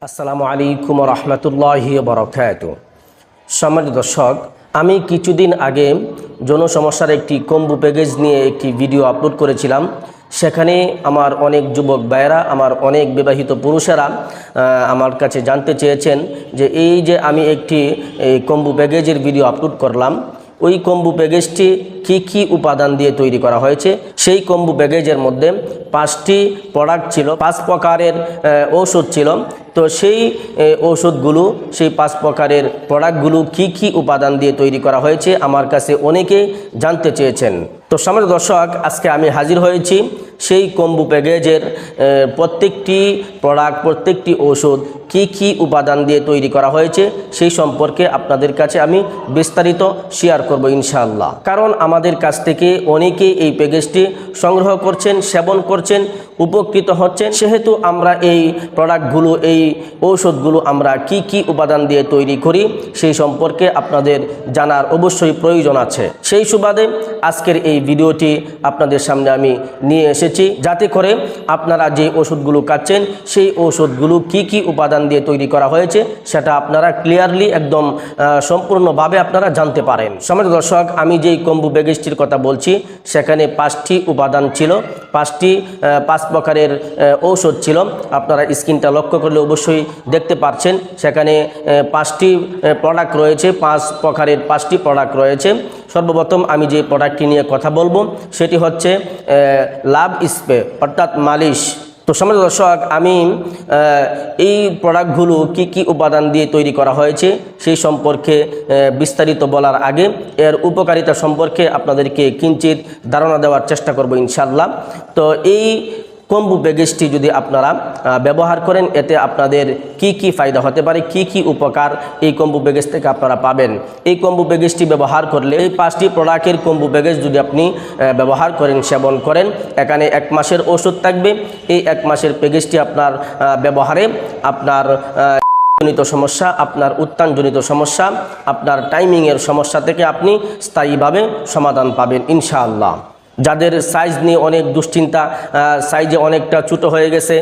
আসসালামু আলাইকুম রহমতুল্লাহি বারাকাতু। সম্মানিত দর্শক, আমি কিছুদিন আগে জনসমস্যার একটি কম্বো প্যাকেজ নিয়ে একটি ভিডিও আপলোড করেছিলাম। সেখানে আমার অনেক যুবক ভাইয়েরা, আমার অনেক বিবাহিত পুরুষেরা আমার কাছে জানতে চেয়েছেন যে এই যে আমি একটি কম্বো প্যাকেজের ভিডিও আপলোড করলাম, ওই কম্বো প্যাকেজটি কি উপাদান দিয়ে তৈরি করা হয়েছে। সেই কম্বো প্যাকেজের মধ্যে 5টি প্রোডাক্ট ছিল, 5 প্রকারের ঔষধ ছিল। তো সেই ঔষধগুলো, সেই 5 প্রকারের প্রোডাক্টগুলো কি উপাদান দিয়ে তৈরি করা হয়েছে আমার কাছে অনেকেই জানতে চেয়েছেন। তো সম্মানিত দর্শক, আজকে আমি হাজির হয়েছি সেই কম্বো প্যাকেজের প্রত্যেকটি প্রোডাক্ট, প্রত্যেকটি ঔষধ কি উপাদান দিয়ে তৈরি করা হয়েছে সেই সম্পর্কে আপনাদের কাছে আমি বিস্তারিত শেয়ার করব ইনশাআল্লাহ। কারণ আমাদের কাছ থেকে অনেকেই এই প্যাকেজটি সংগ্রহ করছেন, সেবন করছেন, উপকৃত হচ্ছেন। সেহেতু আমরা এই প্রোডাক্টগুলো, এই ঔষধগুলো আমরা কি উপাদান দিয়ে তৈরি করি সেই সম্পর্কে আপনাদের জানার অবশ্যই প্রয়োজন আছে। সেই সুবাদে আজকের এই ভিডিওটি আপনাদের সামনে আমি নিয়ে এসেছি, যাতে করে আপনারা যে ওষুধগুলো খাচ্ছেন সেই ওষুধগুলো কি উপাদান দিয়ে তৈরি করা হয়েছে সেটা আপনারা ক্লিয়ারলি একদম সম্পূর্ণভাবে আপনারা জানতে পারেন। সম্মানিত দর্শক, আমি যেই কম্বো প্যাকেজটির কথা বলছি সেখানে 5টি উপাদান ছিল, 5 প্রকারের ঔষধ ছিল। আপনারা স্ক্রিনটা লক্ষ্য করলে অবশ্যই দেখতে পাচ্ছেন সেখানে 5টি প্রোডাক্ট রয়েছে, 5 প্রকারের 5টি প্রোডাক্ট রয়েছে। সর্বপ্রথম আমি যে প্রোডাক্টটি নিয়ে কথা বলবো সেটি হচ্ছে লাভ স্প্রে অর্থাৎ মালিশ। তো সম্মানিত দর্শক, আমি এই প্রোডাক্টগুলো কি উপাদান দিয়ে তৈরি করা হয়েছে সেই সম্পর্কে বিস্তারিত বলার আগে এর উপকারিতা সম্পর্কে আপনাদেরকে কিঞ্চিত ধারণা দেওয়ার চেষ্টা করব ইনশাআল্লাহ। তো এই কম্বো প্যাকেজটি যদি আপনারা ব্যবহার করেন, এতে আপনাদের কি ফায়দা হতে পারে, কি উপকার এই কম্বো প্যাকেজ থেকে আপনারা পাবেন। এই কম্বো প্যাকেজটি ব্যবহার করলে, এই 5টি প্রোডাক্টের কম্বো প্যাকেজ যদি আপনি ব্যবহার করেন, সেবন করেন, এখানে 1 মাসের ওষুধ থাকবে। এই 1 মাসের প্যাকেজটি আপনার ব্যবহারে আপনার জনিত সমস্যা, আপনার উত্তানজনিত সমস্যা, আপনার টাইমিংয়ের সমস্যা থেকে আপনি স্থায়ীভাবে সমাধান পাবেন ইনশাআল্লাহ। যাদের সাইজ নিয়ে অনেক দুশ্চিন্তা, সাইজে অনেকটা ছোটো হয়ে গেছে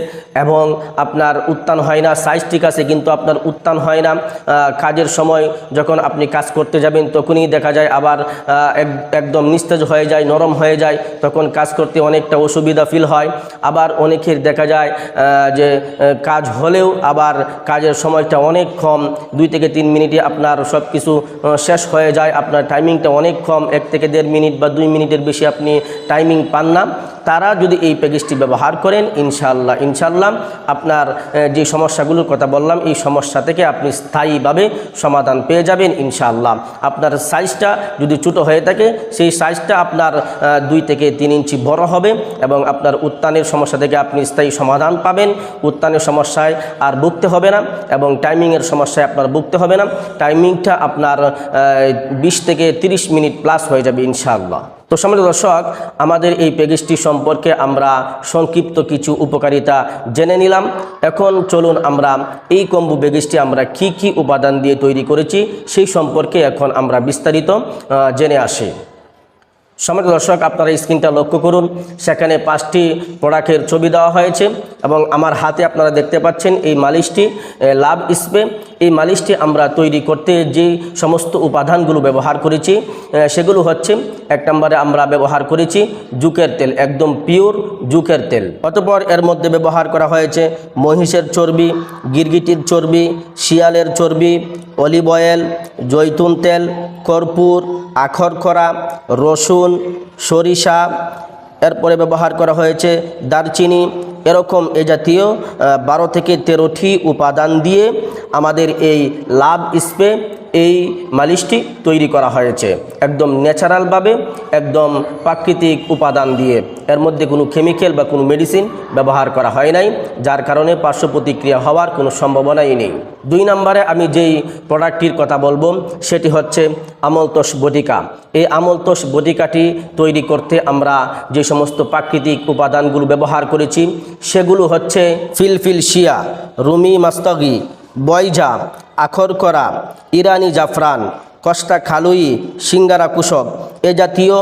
এবং আপনার উত্তান হয় না, সাইজ ঠিক আছে কিন্তু আপনার উত্তান হয় না, কাজের সময় যখন আপনি কাজ করতে যাবেন তখনই দেখা যায় আবার একদম নিস্তেজ হয়ে যায়, নরম হয়ে যায়, তখন কাজ করতে অনেকটা অসুবিধা ফিল হয়। আবার অনেকের দেখা যায় যে কাজ হলেও আবার কাজের সময়টা অনেক কম, 2 থেকে 3 মিনিটে আপনার সব কিছু শেষ হয়ে যায়, আপনার টাইমিংটা অনেক কম, 1 থেকে 1.5 মিনিট বা 2 মিনিটের বেশি আপনি টাইমিং পান না। তারা যদি এই প্যাকেজটি ব্যবহার করেন ইনশাআল্লাহ আপনার যে সমস্যাগুলোর কথা বললাম এই সমস্যা থেকে আপনি স্থায়ীভাবে সমাধান পেয়ে যাবেন ইনশাআল্লাহ। আপনার সাইজটা যদি ছোটো হয়ে থাকে সেই সাইজটা আপনার 2 থেকে 3 ইঞ্চি বড় হবে এবং আপনার উত্তানের সমস্যা থেকে আপনি স্থায়ী সমাধান পাবেন। উত্তানের সমস্যায় আর ভুগতে হবে না এবং টাইমিংয়ের সমস্যায় আপনার ভুগতে হবে না। টাইমিংটা আপনার 20 থেকে 30 মিনিট প্লাস হয়ে যাবে ইনশাআল্লাহ। তো সম্মানিত দর্শক, আমাদের এই প্যাকেজটি সম্পর্কে আমরা সংক্ষিপ্ত কিছু উপকারিতা জেনে নিলাম। এখন চলুন আমরা এই কম্বো প্যাকেজটি আমরা কি উপাদান দিয়ে তৈরি করেছি সেই সম্পর্কে এখন আমরা বিস্তারিত জেনে আসি। সম্মানিত দর্শক, আপনারা স্ক্রিনটা লক্ষ্য করুন, সেখানে 5টি প্রোডাক্টের ছবি দেওয়া হয়েছে এবং আমার হাতে আপনারা দেখতে পাচ্ছেন এই মালিশটি লাভ স্প্রে। এই মালিশটি আমরা তৈরি করতে যে সমস্ত উপাদানগুলো ব্যবহার করেছি সেগুলো হচ্ছে, 1 নম্বরে আমরা ব্যবহার করেছি জুকের তেল, একদম পিওর জুকের তেল। অতঃপর এর মধ্যে ব্যবহার করা হয়েছে মহিষের চর্বি, গিরগিটির চর্বি, শিয়ালের চর্বি, অলিভ অয়েল, জৈতুন তেল, কর্পূর, আখর খরা, রসুন, সরিষা, এরপরে ব্যবহার করা হয়েছে দারচিনি। এরকম এ জাতীয় 12 থেকে 13টি উপাদান দিয়ে আমাদের এই লাভ স্প্রে, এই মালিশটি তৈরি করা হয়েছে একদম ন্যাচারালভাবে, একদম প্রাকৃতিক উপাদান দিয়ে। এর মধ্যে কোনো কেমিক্যাল বা কোনো মেডিসিন ব্যবহার করা হয় নাই, যার কারণে পার্শ্ব প্রতিক্রিয়া হওয়ার কোনো সম্ভাবনাই নেই। 2 নম্বরে আমি যেই প্রোডাক্টটির কথা বলবো সেটি হচ্ছে আমলতোষ বটিকা। এই আমলতোষ বটিকাটি তৈরি করতে আমরা যে সমস্ত প্রাকৃতিক উপাদানগুলো ব্যবহার করেছি সেগুলো হচ্ছে ফিলফিল শিয়া, রুমি মাস্তগি, বয়জা, আখর করা, ইরানি জাফরান, কষ্টা খালুই, সিঙ্গারা কুশক, এ জাতীয়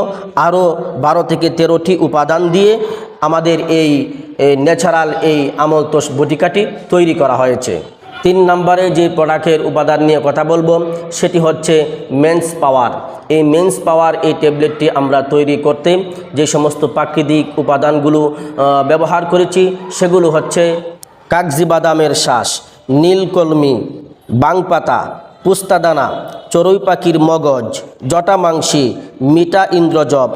আরও 12 থেকে 13টি উপাদান দিয়ে আমাদের এই ন্যাচারাল এই আমলতোষ বটিকাটি তৈরি করা হয়েছে। 3 নম্বরে যে প্রোডাক্টের উপাদান নিয়ে কথা বলবো সেটি হচ্ছে মেন্স পাওয়ার। এই মেন্স পাওয়ার এই ট্যাবলেটটি আমরা তৈরি করতে যে সমস্ত প্রাকৃতিক উপাদানগুলো ব্যবহার করেছি সেগুলো হচ্ছে কাগজি বাদামের শাঁস, নীলকলমি, বাংপাতা, পুস্তাদানা, চড়ুই পাখির মগজ, জটামাংসী, মিঠা ইন্দ্রজব,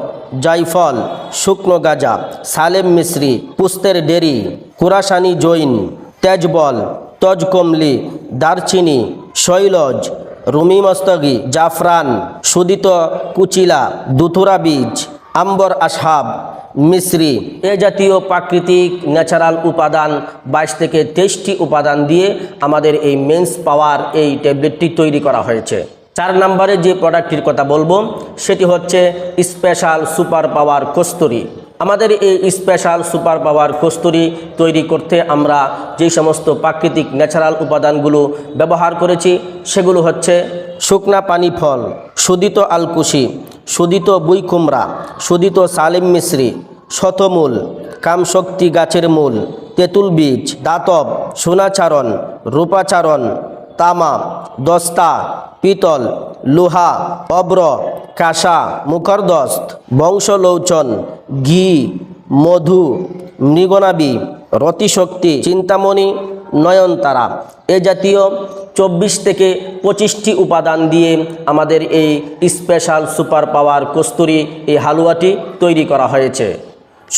জায়ফল, শুকনো গাজা, সালেম মিশ্রি, পুস্তের ডেরি, কুরাসানি জৈন, তেজবল, তজকমলি, দারচিনি, শৈলজ, রুমি মস্তগি, জাফরান, সুদিত কুচিলা, দুথুরা বীজ, আম্বর আসহাব, মিশ্রি, এ জাতীয় প্রাকৃতিক ন্যাচারাল উপাদান 22 থেকে 23টি উপাদান দিয়ে আমাদের এই মেন্স পাওয়ার এই ট্যাবলেটটি তৈরি করা হয়েছে। 4 নম্বরে যে প্রোডাক্টটির কথা বলবো সেটি হচ্ছে স্পেশাল সুপার পাওয়ার কস্তুরি। আমাদের এই স্পেশাল সুপার পাওয়ার কস্তুরি তৈরি করতে আমরা যে সমস্ত প্রাকৃতিক ন্যাচারাল উপাদানগুলো ব্যবহার করেছি সেগুলো হচ্ছে শুকনা পানি ফল, সুদিত আলকুশি, সুদিত বুই কুমড়া, সুদিত সালেম মিশ্রি, শতমূল, কামশক্তি গাছের মূল, তেঁতুল বীজ, দাতব, সোনাচারণ, রূপাচারণ, তামা, দস্তা, পিতল, লোহা, অব্র, কাঁসা, মুখরদস্ত, বংশলৌচন, ঘি, মধু, মৃগনাবি, রতিশক্তি, চিন্তামণি, নয়নতারা, এ জাতীয় 24 থেকে 25টি উপাদান দিয়ে আমাদের এই স্পেশাল সুপার পাওয়ার কস্তুরি এই হালুয়াটি তৈরি করা হয়েছে।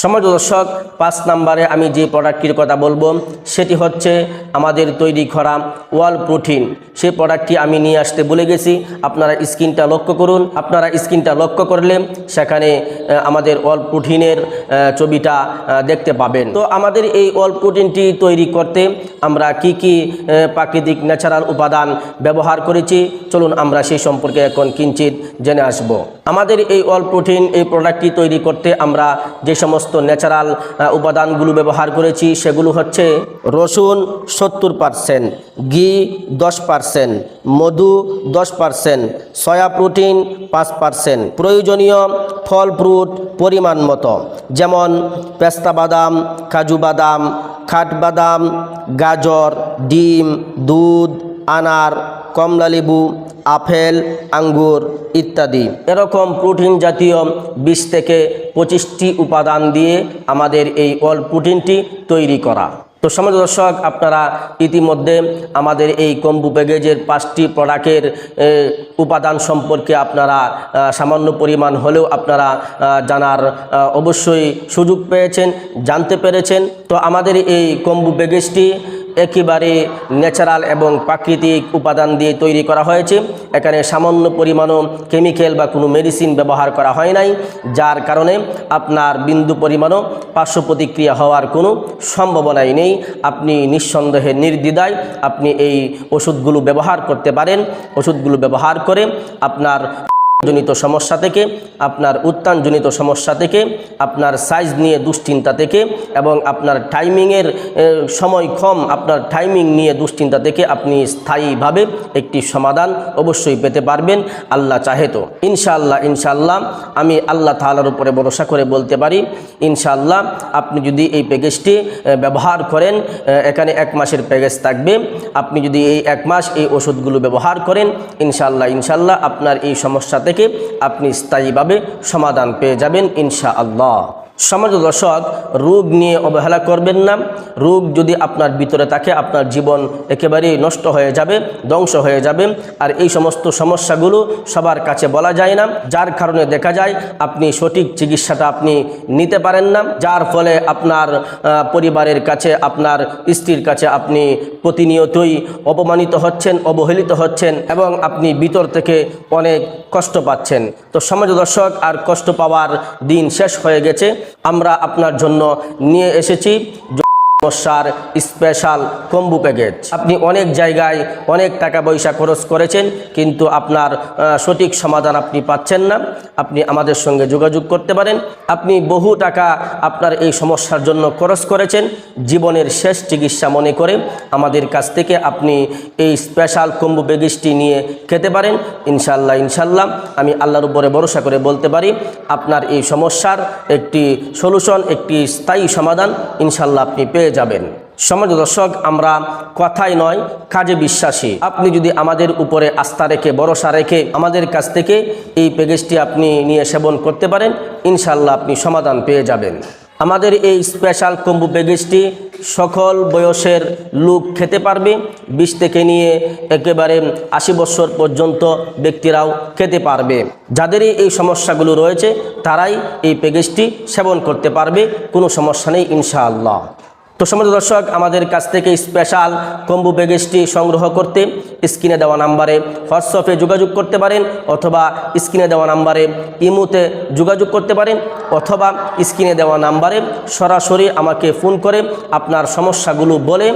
সমাজ দর্শক, 5 নম্বরে আমি যে প্রোডাক্টটির কথা বলবো সেটি হচ্ছে আমাদের তৈরি করা ওয়াল প্রোটিন। সেই প্রোডাক্টটি আমি নিয়ে আসতে ভুলে গেছি, আপনারা স্ক্রিনটা লক্ষ্য করুন। আপনারা স্ক্রিনটা লক্ষ্য করলে সেখানে আমাদের ওয়াল প্রোটিনের ছবিটা দেখতে পাবেন। তো আমাদের এই ওয়াল প্রোটিনটি তৈরি করতে আমরা কি কি প্রাকৃতিক ন্যাচারাল উপাদান ব্যবহার করেছি চলুন আমরা সেই সম্পর্কে এখন কিঞ্চিত জেনে আসব। আমাদের এই ওয়াল প্রোটিন এই প্রোডাক্টটি তৈরি করতে আমরা যে সমস্ত ন্যাচারাল উপাদানগুলো ব্যবহার করেছি সেগুলো হচ্ছে রসুন 70%, ঘি 10%, মধু 10%, সয়া প্রোটিন 5%, প্রয়োজনীয় ফল ফ্রুট পরিমাণ মতো, যেমন পেস্তা বাদাম, কাজু বাদাম, কাঠবাদাম, গাজর, ডিম, দুধ, আনার, কমলালেবু, আপেল, আঙ্গুর ইত্যাদি। এরকম প্রোটিন জাতীয় 20 থেকে 25টি উপাদান দিয়ে আমাদের এই ওয়াল প্রোটিনটি তৈরি করা। তো সমাজ দর্শক, আপনারা ইতিমধ্যে আমাদের এই কম্বো প্যাকেজের 5টি প্রোডাক্টের উপাদান সম্পর্কে আপনারা সামান্য পরিমাণ হলেও আপনারা জানার অবশ্যই সুযোগ পেয়েছেন, জানতে পেরেছেন। তো আমাদের এই কম্বো প্যাকেজটি একেবারে ন্যাচারাল এবং প্রাকৃতিক উপাদান দিয়ে তৈরি করা হয়েছে। এখানে সামান্য পরিমাণও কেমিক্যাল বা কোনো মেডিসিন ব্যবহার করা হয় নাই, যার কারণে আপনার বিন্দু পরিমাণও পার্শ্ব প্রতিক্রিয়া হওয়ার কোনো সম্ভাবনাই নেই। আপনি নিঃসন্দেহে নির্দ্বিধায় আপনি এই ওষুধগুলো ব্যবহার করতে পারেন। ওষুধগুলো ব্যবহার করে আপনার জনিত সমস্যা থেকে, আপনার উত্থানজনিত সমস্যা থেকে, আপনার সাইজ নিয়ে দুশ্চিন্তা থেকে এবং আপনার টাইমিংয়ের সময় কম, আপনার টাইমিং নিয়ে দুশ্চিন্তা থেকে আপনি স্থায়ীভাবে একটি সমাধান অবশ্যই পেতে পারবেন আল্লাহ চাহে তো। ইনশাআল্লাহ আমি আল্লাহ তাআলার উপরে ভরসা করে বলতে পারি, ইনশাআল্লাহ আপনি যদি এই প্যাকেজটি ব্যবহার করেন, এখানে 1 মাসের প্যাকেজ থাকবে। আপনি যদি এই 1 মাস এই ওষুধগুলো ব্যবহার করেন, ইনশাআল্লাহ আপনার এই সমস্যা থেকে আপনি স্থায়ীভাবে সমাধান পেয়ে যাবেন ইনশাআল্লাহ। সমাজ দর্শক, রোগ নিয়ে অবহেলা করবেন না। রোগ যদি আপনার ভিতরে থাকে আপনার জীবন একেবারেই নষ্ট হয়ে যাবে, ধ্বংস হয়ে যাবে। আর এই সমস্ত সমস্যাগুলো সবার কাছে বলা যায় না, যার কারণে দেখা যায় আপনি সঠিক চিকিৎসাটা আপনি নিতে পারেন না, যার ফলে আপনার পরিবারের কাছে, আপনার স্ত্রীর কাছে আপনি প্রতিনিয়তই অপমানিত হচ্ছেন, অবহেলিত হচ্ছেন এবং আপনি ভিতর থেকে অনেক কষ্ট পাচ্ছেন। তো সমাজ দর্শক, আর কষ্ট পাওয়ার দিন শেষ হয়ে গেছে। আমরা আপনার জন্য নিয়ে এসেছি সমস্যার স্পেশাল কম্বো প্যাকেজ। আপনি অনেক জায়গায় অনেক টাকা পয়সা খরচ করেছেন, কিন্তু আপনার সঠিক সমাধান আপনি পাচ্ছেন না। আপনি আমাদের সঙ্গে যোগাযোগ করতে পারেন। আপনি বহু টাকা আপনার এই সমস্যার জন্য খরচ করেছেন, জীবনের শেষ চিকিৎসা মনে করে আমাদের কাছ থেকে আপনি এই স্পেশাল কম্বো প্যাকেজটি নিয়ে খেতে পারেন। ইনশাআল্লাহ আমি আল্লাহর উপরে ভরসা করে বলতে পারি আপনার এই সমস্যার একটি সলিউশন, একটি স্থায়ী সমাধান ইনশাআল্লাহ আপনি পেয়ে যাবেন। সম্মানিত দর্শক, আমরা কথাই নয় কাজে বিশ্বাসী। আপনি যদি আমাদের উপরে আস্থা রেখে ভরসা রেখে আমাদের কাছ থেকে এই প্যাকেজটি আপনি নিয়ে সেবন করতে পারেন, ইনশাআল্লাহ আপনি সমাধান পেয়ে যাবেন। আমাদের এই স্পেশাল কম্বো প্যাকেজটি সকল বয়সের লোক খেতে পারবে। 20 থেকে নিয়ে একেবারে 80 বছর পর্যন্ত ব্যক্তিরাও খেতে পারবে। যাদেরই এই সমস্যাগুলো রয়েছে তারাই এই প্যাকেজটি সেবন করতে পারবে, কোনো সমস্যা নেই ইনশাআল্লাহ। তো সম্মানিত দর্শক, আমাদের কাছ থেকে স্পেশাল কম্বো প্যাকেজটি সংগ্রহ করতে স্ক্রিনে দেওয়া নাম্বারে হোয়াটসঅ্যাপে যোগাযোগ করতে পারেন, অথবা স্ক্রিনে দেওয়া নাম্বারে ইমোতে যোগাযোগ করতে পারেন, অথবা স্ক্রিনে দেওয়া নাম্বারে সরাসরি আমাকে ফোন করে আপনার সমস্যাগুলো বলে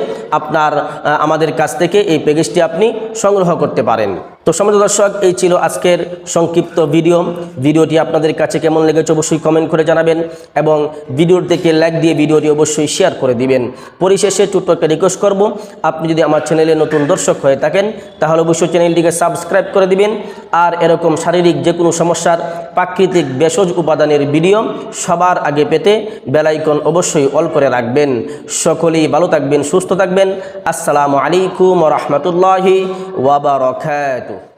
আমাদের কাছ থেকে এই প্যাকেজটি আপনি সংগ্রহ করতে পারেন। তো সম্মানিত দর্শক, এই ছিল আজকের সংক্ষিপ্ত ভিডিওটি আপনাদের কাছে কেমন লেগেছে অবশ্যই কমেন্ট করে জানাবেন, এবং ভিডিওটিকে লাইক দিয়ে ভিডিওটি অবশ্যই শেয়ার করে দিবেন। পরিশেষে ছোট্ট একটা রিকোয়েস্ট করব, আপনি যদি আমার চ্যানেলে নতুন দর্শক হয়ে থাকেন তাহলে অবশ্যই চ্যানেলটিকে সাবস্ক্রাইব করে দিবেন। আর এরকম শারীরিক যে কোনো সমস্যার প্রাকৃতিক ভেষজ উপাদানের ভিডিও সবার আগে পেতে বেল আইকন অবশ্যই অল করে রাখবেন। সকলেই ভালো থাকবেন, সুস্থ থাকবেন। আসসালামু আলাইকুম ওয়া রাহমাতুল্লাহি ওয়া বারাকাতুহু।